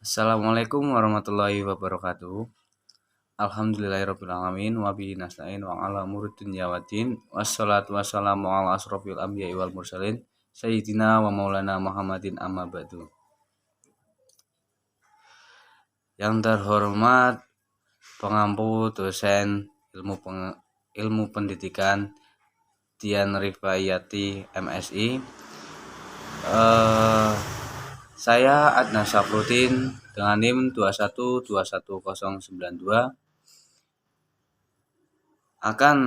Assalamualaikum warahmatullahi wabarakatuh. Alhamdulillahirrabbilalamin. Wabihi nasta'in wa ala umuri dunya waddin. Wassalatu wassalamu ala asrofil anbiya'i wal mursalin Sayyidina wa maulana Muhammadin amma ba'du. Yang terhormat pengampu dosen ilmu pendidikan Dian Rifayati MSI. Saya Adnan Syafruddin dengan NIM 2121092 akan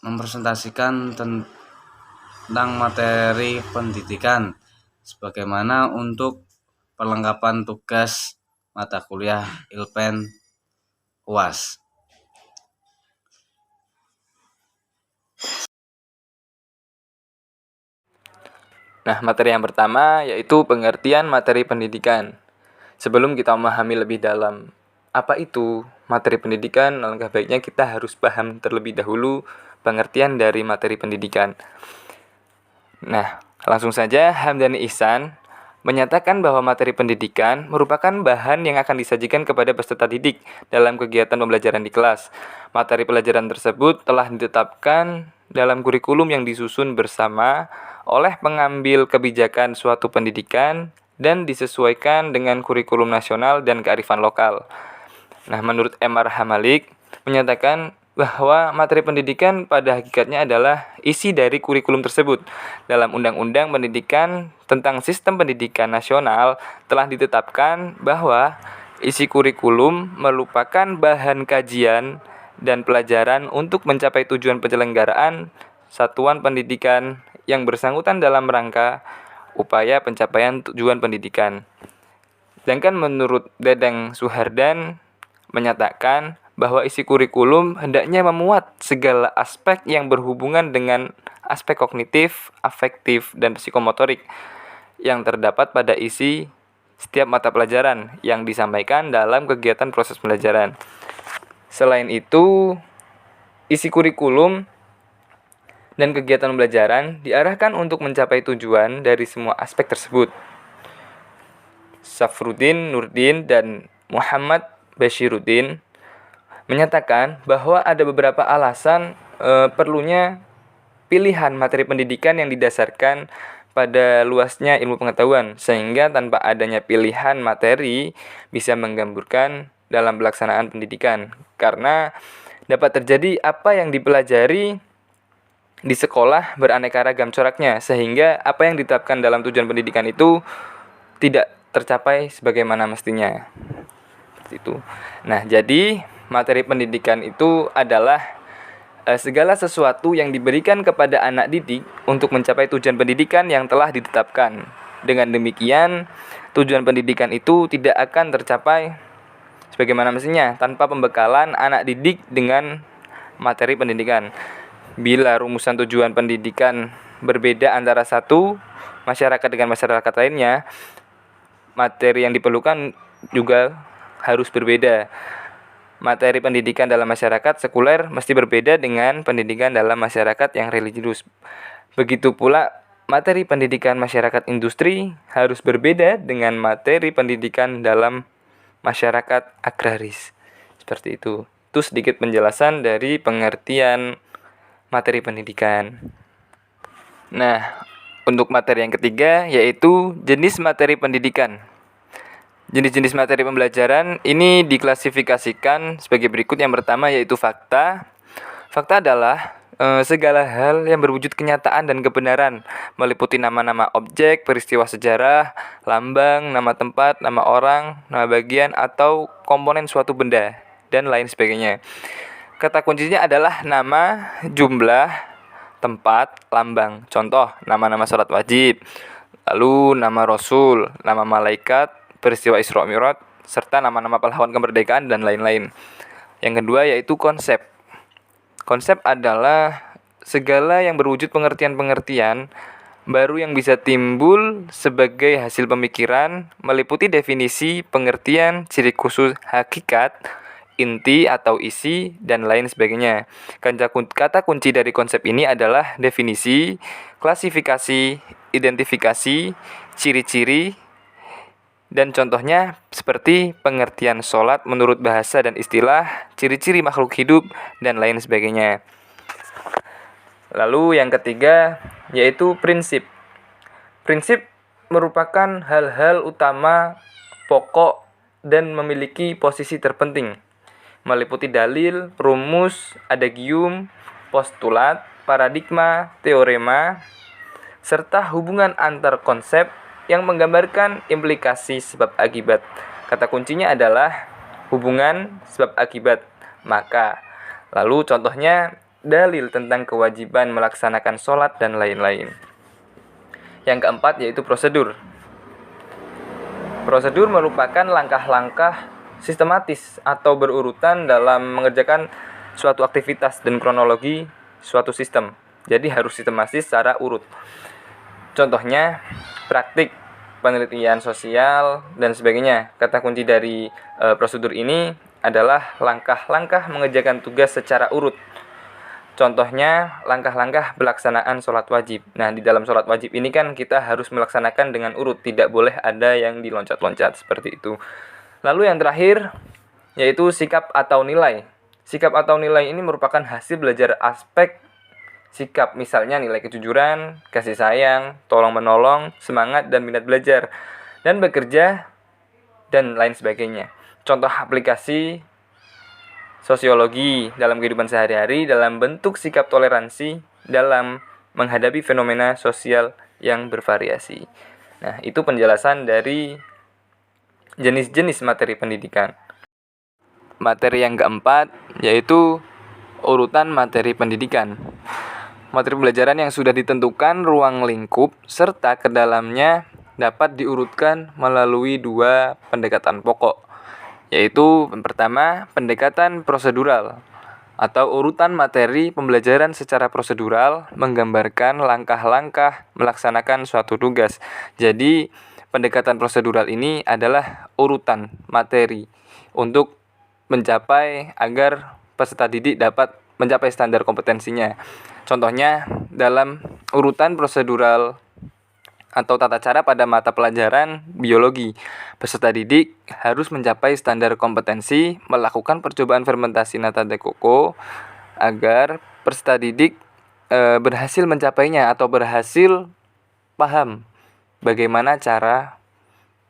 mempresentasikan tentang materi pendidikan sebagaimana untuk perlengkapan tugas mata kuliah Ilpen UAS. Nah, materi yang pertama yaitu pengertian materi pendidikan. Sebelum kita memahami lebih dalam apa itu materi pendidikan, alangkah baiknya kita harus paham terlebih dahulu pengertian dari materi pendidikan. Nah, langsung saja Hamdani Ihsan menyatakan bahwa materi pendidikan merupakan bahan yang akan disajikan kepada peserta didik dalam kegiatan pembelajaran di kelas. Materi pelajaran tersebut telah ditetapkan dalam kurikulum yang disusun bersama oleh pengambil kebijakan suatu pendidikan dan disesuaikan dengan kurikulum nasional dan kearifan lokal. Nah, menurut M.R. Hamalik menyatakan bahwa materi pendidikan pada hakikatnya adalah isi dari kurikulum tersebut. Dalam Undang-Undang Pendidikan tentang Sistem Pendidikan Nasional telah ditetapkan bahwa isi kurikulum merupakan bahan kajian dan pelajaran untuk mencapai tujuan penyelenggaraan satuan pendidikan yang bersangkutan dalam rangka upaya pencapaian tujuan pendidikan. Sedangkan menurut Dadang Suhardan menyatakan bahwa isi kurikulum hendaknya memuat segala aspek yang berhubungan dengan aspek kognitif, afektif, dan psikomotorik yang terdapat pada isi setiap mata pelajaran yang disampaikan dalam kegiatan proses pembelajaran. Selain itu, isi kurikulum dan kegiatan pembelajaran diarahkan untuk mencapai tujuan dari semua aspek tersebut. Safruddin Nurdin dan Muhammad Bashiruddin menyatakan bahwa ada beberapa alasan perlunya pilihan materi pendidikan yang didasarkan pada luasnya ilmu pengetahuan, sehingga tanpa adanya pilihan materi bisa menggamburkan dalam pelaksanaan pendidikan, karena dapat terjadi apa yang dipelajari di sekolah beraneka ragam coraknya, sehingga apa yang ditetapkan dalam tujuan pendidikan itu tidak tercapai sebagaimana mestinya. Seperti itu. Nah, jadi materi pendidikan itu adalah segala sesuatu yang diberikan kepada anak didik untuk mencapai tujuan pendidikan yang telah ditetapkan. Dengan demikian, tujuan pendidikan itu tidak akan tercapai sebagaimana mestinya tanpa pembekalan anak didik dengan materi pendidikan. Bila rumusan tujuan pendidikan berbeda antara satu masyarakat dengan masyarakat lainnya, materi yang diperlukan juga harus berbeda. Materi pendidikan dalam masyarakat sekuler mesti berbeda dengan pendidikan dalam masyarakat yang religius. Begitu pula materi pendidikan masyarakat industri harus berbeda dengan materi pendidikan dalam masyarakat agraris. Seperti itu. Itu sedikit penjelasan dari pengertian materi pendidikan. Nah, untuk materi yang ketiga yaitu jenis materi pendidikan. Jenis-jenis materi pembelajaran ini diklasifikasikan sebagai berikut. Yang pertama yaitu fakta. Fakta adalah segala hal yang berwujud kenyataan dan kebenaran, meliputi nama-nama objek, peristiwa sejarah, lambang, nama tempat, nama orang, nama bagian atau komponen suatu benda, dan lain sebagainya. Kata kuncinya adalah nama, jumlah, tempat, lambang. Contoh, nama-nama sholat wajib, lalu nama rasul, nama malaikat, peristiwa Isra Mi'raj, serta nama-nama pahlawan kemerdekaan dan lain-lain. Yang kedua yaitu konsep. Konsep adalah segala yang berwujud pengertian-pengertian baru yang bisa timbul sebagai hasil pemikiran, meliputi definisi, pengertian, ciri khusus, hakikat, inti atau isi, dan lain sebagainya. Kata kunci dari konsep ini adalah definisi, klasifikasi, identifikasi, ciri-ciri, Dan contohnya seperti pengertian sholat menurut bahasa dan istilah, ciri-ciri makhluk hidup, dan lain sebagainya. Lalu yang ketiga yaitu prinsip. Prinsip merupakan hal-hal utama, pokok, dan memiliki posisi terpenting, meliputi dalil, rumus, adagium, postulat, paradigma, teorema, serta hubungan antar konsep yang menggambarkan implikasi sebab akibat. Kata kuncinya adalah hubungan sebab akibat. Maka, lalu contohnya dalil tentang kewajiban melaksanakan sholat dan lain-lain. Yang keempat yaitu prosedur. Prosedur merupakan langkah-langkah sistematis atau berurutan dalam mengerjakan suatu aktivitas dan kronologi suatu sistem. Jadi harus sistematis secara urut. Contohnya praktik, penelitian sosial, dan sebagainya. Kata kunci dari prosedur ini adalah langkah-langkah mengerjakan tugas secara urut. Contohnya langkah-langkah pelaksanaan sholat wajib. Nah, di dalam sholat wajib ini kan kita harus melaksanakan dengan urut, tidak boleh ada yang diloncat-loncat seperti itu. Lalu yang terakhir yaitu sikap atau nilai. Sikap atau nilai ini merupakan hasil belajar aspek sikap, misalnya nilai kejujuran, kasih sayang, tolong-menolong, semangat dan minat belajar, dan bekerja, dan lain sebagainya. Contoh aplikasi sosiologi dalam kehidupan sehari-hari dalam bentuk sikap toleransi dalam menghadapi fenomena sosial yang bervariasi. Nah, itu penjelasan dari jenis-jenis materi pendidikan. Materi yang keempat yaitu urutan materi pendidikan. Materi pembelajaran yang sudah ditentukan ruang lingkup serta ke dalamnya dapat diurutkan melalui dua pendekatan pokok, yaitu yang pertama pendekatan prosedural atau urutan materi pembelajaran secara prosedural menggambarkan langkah-langkah melaksanakan suatu tugas. Jadi pendekatan prosedural ini adalah urutan materi untuk mencapai agar peserta didik dapat mencapai standar kompetensinya. Contohnya dalam urutan prosedural atau tata cara pada mata pelajaran biologi, peserta didik harus mencapai standar kompetensi melakukan percobaan fermentasi nata de coco agar peserta didik berhasil mencapainya atau berhasil paham bagaimana cara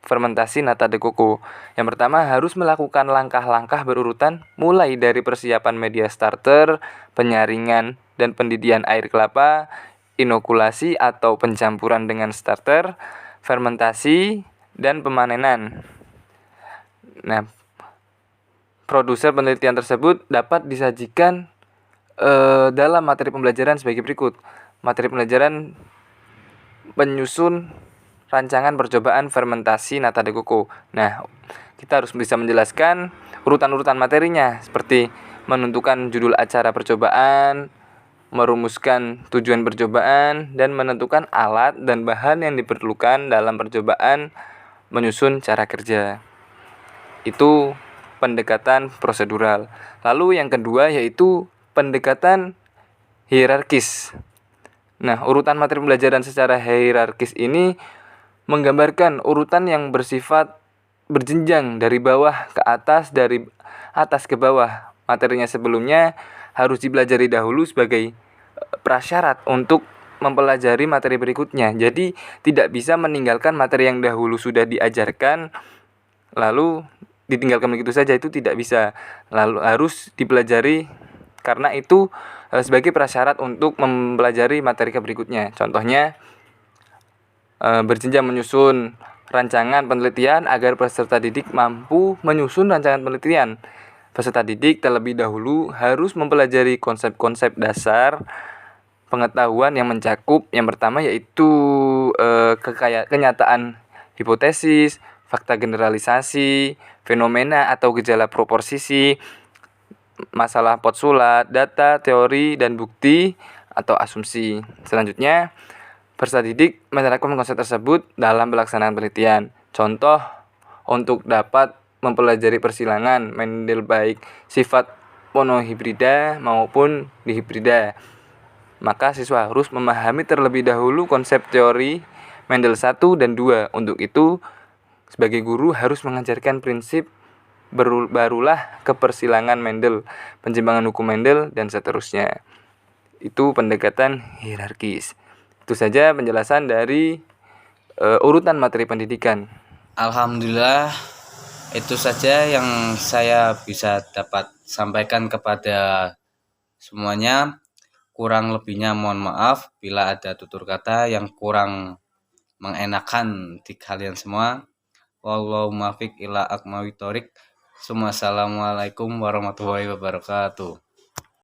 fermentasi nata de coco. Yang pertama harus melakukan langkah-langkah berurutan mulai dari persiapan media starter, penyaringan dan pendidian air kelapa, inokulasi atau pencampuran dengan starter, fermentasi, dan pemanenan. Nah, produser penelitian tersebut dapat disajikan dalam materi pembelajaran sebagai berikut. Materi pembelajaran penyusun rancangan percobaan fermentasi nata de coco. Nah, kita harus bisa menjelaskan urutan-urutan materinya seperti menentukan judul acara percobaan, merumuskan tujuan percobaan, dan menentukan alat dan bahan yang diperlukan dalam percobaan, menyusun cara kerja. Itu pendekatan prosedural. Lalu yang kedua yaitu pendekatan hierarkis. Nah, urutan materi pembelajaran secara hierarkis ini menggambarkan urutan yang bersifat berjenjang dari bawah ke atas, dari atas ke bawah. Materinya sebelumnya harus dipelajari dahulu sebagai prasyarat untuk mempelajari materi berikutnya. Jadi tidak bisa meninggalkan materi yang dahulu sudah diajarkan lalu ditinggalkan begitu saja, itu tidak bisa. Lalu harus dipelajari karena itu sebagai prasyarat untuk mempelajari materi berikutnya. Contohnya berjenjang menyusun rancangan penelitian agar peserta didik mampu menyusun rancangan penelitian. Peserta didik terlebih dahulu harus mempelajari konsep-konsep dasar pengetahuan yang mencakup yang pertama yaitu kenyataan hipotesis, fakta generalisasi, fenomena atau gejala proporsi, masalah postulat, data, teori, dan bukti atau asumsi. Selanjutnya, peserta didik menerapkan konsep tersebut dalam pelaksanaan penelitian. Contoh, untuk dapat mempelajari persilangan Mendel baik sifat monohibrida maupun dihibrida, maka siswa harus memahami terlebih dahulu konsep teori Mendel 1 dan 2. Untuk itu, sebagai guru harus mengajarkan prinsip barulah kepersilangan Mendel, penjembangan hukum Mendel, dan seterusnya. Itu pendekatan hierarkis. Itu saja penjelasan dari urutan materi pendidikan. Alhamdulillah, itu saja yang saya bisa dapat sampaikan kepada semuanya. Kurang lebihnya mohon maaf bila ada tutur kata yang kurang mengenakan di kalian semua. Wallahu muwaffiq ila aqwamit thoriq. Assalamualaikum warahmatullahi wabarakatuh.